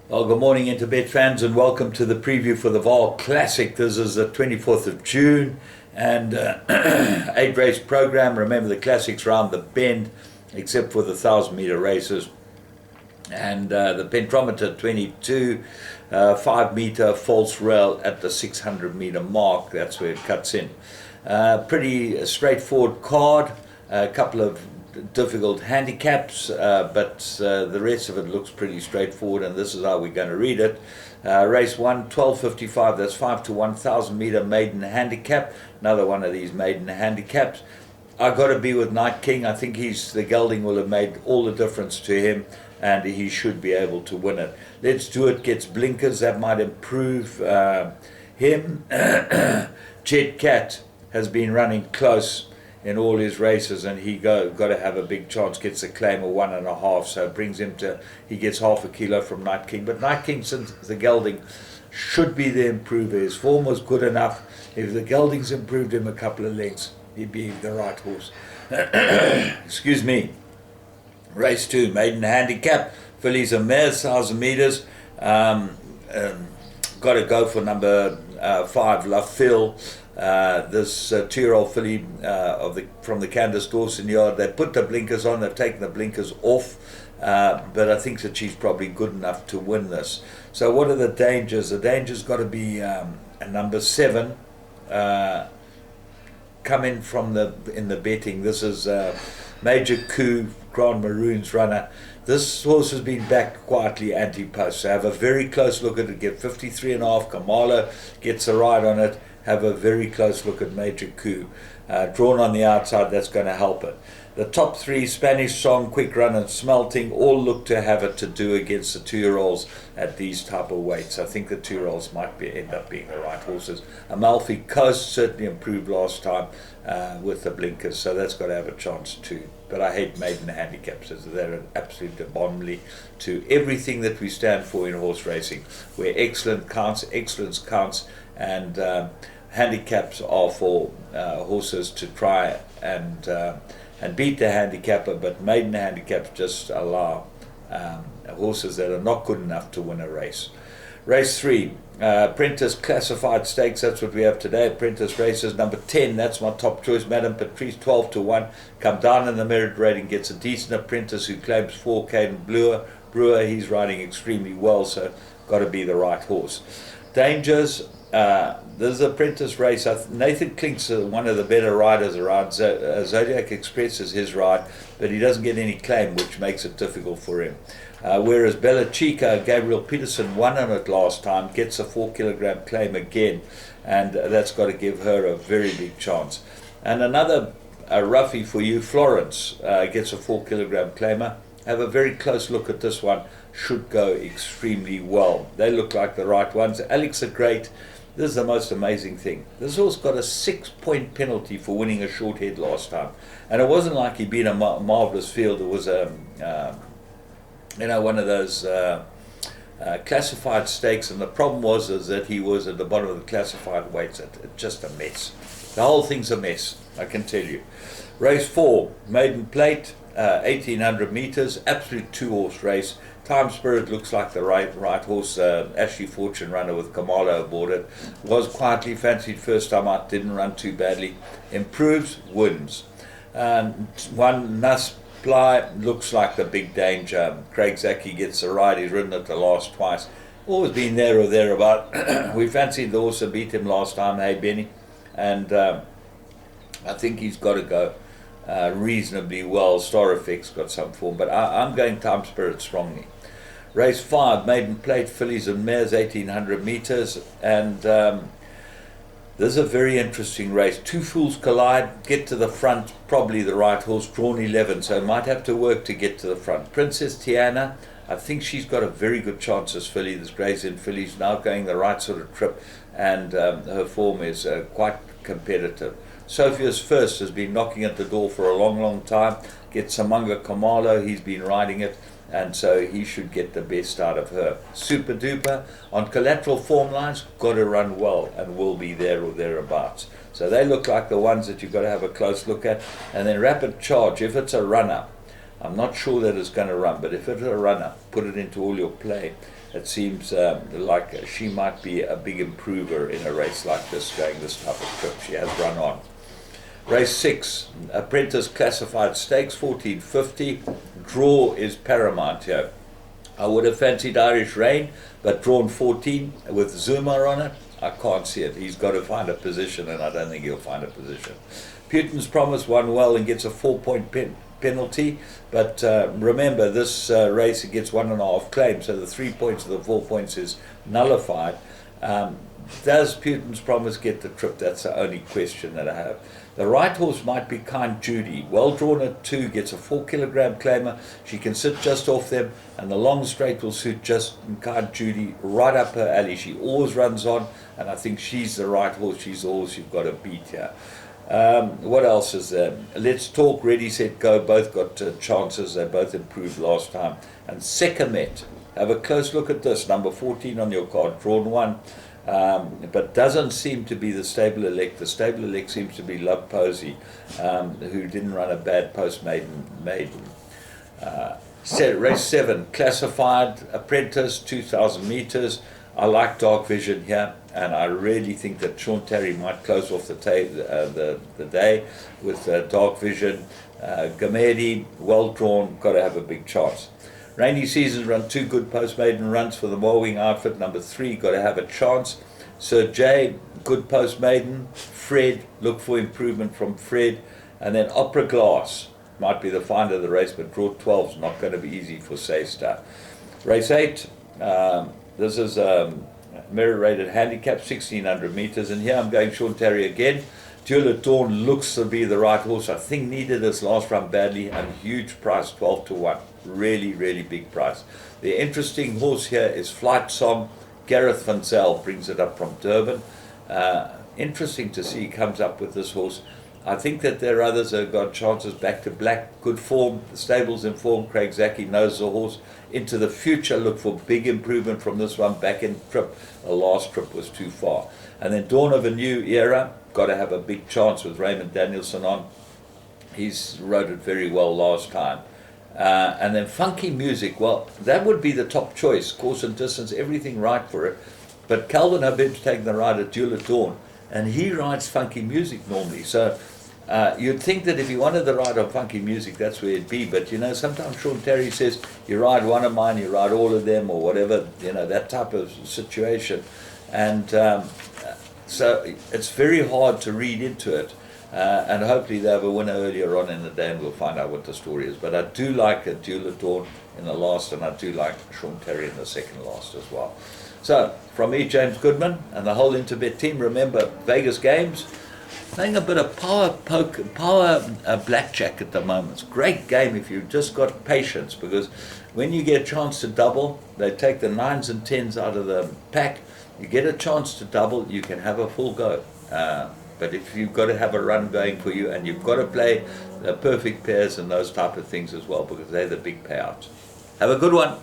Well, good morning, Interbet fans, and welcome to the preview for the Vaal Classic. This is the 24th of June and 8 race program. Remember, the Classic's round the bend, except for the 1,000-meter races. And the pentometer 22, 5-meter false rail at the 600-meter mark. That's where it cuts in. Pretty straightforward card. A couple of difficult handicaps, but the rest of it looks pretty straightforward, and this is how we're going to read it. Race 1, 12:55, that's 5 to 1,000 meter maiden handicap. Another one of these maiden handicaps. I've got to be with Night King. I think the gelding will have made all the difference to him, and he should be able to win it. Let's Do It gets blinkers. That might improve him. Jet Cat has been running close in all his races, and he got to have a big chance. Gets a claim of 1.5, so it brings him to, he gets half a kilo from Night King. But Night King, since the gelding, should be the improver. His form was good enough. If the gelding's improved him a couple of lengths, he'd be the right horse. Excuse me. Race 2, maiden handicap, fillies and mares, 1,000 meters. Got to go for number 5, La Phil. This 2-year-old filly from the Candace Dawson yard. They put the blinkers on, they've taken the blinkers off, but I think that she's probably good enough to win this. So what are the dangers? The danger's got to be a number 7 come in in the betting. This is Major Coup, Grand Maroon's runner. This horse has been backed quietly anti-post, so have a very close look at it. Get 53.5. Kamala gets a ride on it. Have a very close look at Major Coup. Drawn on the outside, that's going to help it. The top 3, Spanish Song, Quick Run and Smelting, all look to have it to do against the 2-year-olds at these type of weights. I think the 2-year-olds might end up being the right horses. Amalfi Coast certainly improved last time with the blinkers, so that's got to have a chance too. But I hate maiden handicaps, as they're an absolute abomination to everything that we stand for in horse racing, where excellence counts, and handicaps are for horses to try and beat the handicapper, but maiden handicaps just allow horses that are not good enough to win a race. Race 3, Apprentice Classified Stakes, that's what we have today. Apprentice races, number 10, that's my top choice, Madame Patrice, 12 to 1. Come down in the merit rating, gets a decent apprentice who claims 4 Caden Brewer. He's riding extremely well, so got to be the right horse. Dangers. This apprentice race, Nathan Klink's one of the better riders around. Zodiac Express is his ride, but he doesn't get any claim, which makes it difficult for him. Whereas Bella Chica, Gabriel Peterson won on it last time, gets a 4-kilogram claim again, and that's got to give her a very big chance. And another roughie for you, Florence, gets a 4-kilogram claimer. Have a very close look at this one. Should go extremely well. They look like the right ones. Alex the Great. This is the most amazing thing. This horse got a 6-point penalty for winning a short head last time, and it wasn't like he beat a marvelous field. It was one of those classified stakes, and the problem was that he was at the bottom of the classified weights. It's just a mess. The whole thing's a mess, I can tell you. Race 4, Maiden Plate, 1,800 meters, absolute 2-horse race. Time Spirit looks like the right horse. Ashley Fortune runner with Kamala aboard it. Was quietly fancied first time out, didn't run too badly. Improves, wins. One Nas Ply looks like the big danger. Craig Zaki gets a ride. He's ridden it the last twice. Always been there or thereabout. We fancied the horse and beat him last time, hey Benny. And I think he's got to go reasonably well. Star Effect's got some form, but I'm going Time Spirit strongly. Race 5, Maiden Plate, fillies and mares, 1,800 meters, and this is a very interesting race. 2 Fools Collide, get to the front, probably the right horse, drawn 11, so might have to work to get to the front. Princess Tiana, I think she's got a very good chance as filly. This Grays in fillies now going the right sort of trip, and her form is quite competitive. Sophia's First has been knocking at the door for a long time. Gets Samanga Kamalo, he's been riding it, and so he should get the best out of her. Super Duper, on collateral form lines, got to run well and will be there or thereabouts. So they look like the ones that you've got to have a close look at. And then Rapid Charge, if it's a runner, I'm not sure that it's going to run, but if it's a runner, put it into all your play. It seems like she might be a big improver in a race like this, going this type of trip. She has run on. Race 6, Apprentice Classified Stakes, 1450. Draw is paramount here. I would have fancied Irish Rain, but drawn 14 with Zuma on it, I can't see it. He's got to find a position, and I don't think he'll find a position. Putin's Promise won well and gets a 4-point penalty, but remember, this race, he gets 1.5 claims, so the 3 points of the 4 points is nullified. Does Putin's Promise get the trip? That's the only question that I have. The right horse might be Kind Judy. Well drawn at 2, gets a 4-kilogram claimer. She can sit just off them, and the long straight will suit just Kind Judy right up her alley. She always runs on, and I think she's the right horse. She's the horse you've got to beat here. What else is there? Let's Talk, Ready, Set, Go. Both got chances. They both improved last time. And Sekhmet. Have a close look at this. Number 14 on your card. Drawn 1. But doesn't seem to be the stable elect. The stable elect seems to be Love Posey, who didn't run a bad post maiden. Race 7, Classified Apprentice, 2,000 meters. I like Dark Vision here, and I really think that Sean Tarry might close off the day with Dark Vision. Gamedi, well drawn, got to have a big chance. Rainy Seasons run 2 good post-maiden runs for the Morwing outfit. Number 3, got to have a chance. Sir J, good post-maiden. Fred, look for improvement from Fred. And then Opera Glass might be the finder of the race, but draw 12 is not going to be easy for Saystar. Race 8, this is merit-rated handicap, 1,600 meters. And here I'm going Sean Tarry again. Duel at Dawn looks to be the right horse. I think needed this last run badly, and huge price, 12 to 1. Really, really big price. The interesting horse here is Flight Song. Gareth Van Zyl brings it up from Durban. Interesting to see he comes up with this horse. I think that there are others that have got chances. Back to Black, good form. The stable's in form. Craig Zaki knows the horse. Into the future, look for big improvement from this one. Back in trip, the last trip was too far. And then Dawn of a New Era, got to have a big chance with Raymond Danielson on. He's rode it very well last time. And then Funky Music, well, that would be the top choice. Course and distance, everything right for it. But Calvin Habib's taking the ride at Duel at Dawn, and he rides Funky Music normally. So you'd think that if he wanted the ride on Funky Music, that's where it'd be. But, you know, sometimes Sean Tarry says, you ride one of mine, you ride all of them, or whatever, you know, that type of situation. And so it's very hard to read into it. And hopefully they have a winner earlier on in the day, and we'll find out what the story is. But I do like a Duel at Dawn in the last, and I do like Sean Tarry in the second last as well. So, from me, James Goodman, and the whole Interbet team, remember, Vegas Games, playing a bit of power blackjack at the moment. It's a great game if you've just got patience, because when you get a chance to double, they take the 9s and 10s out of the pack. You get a chance to double, you can have a full go. But if you've got to have a run going for you, and you've got to play the perfect pairs and those type of things as well, because they're the big payouts. Have a good one.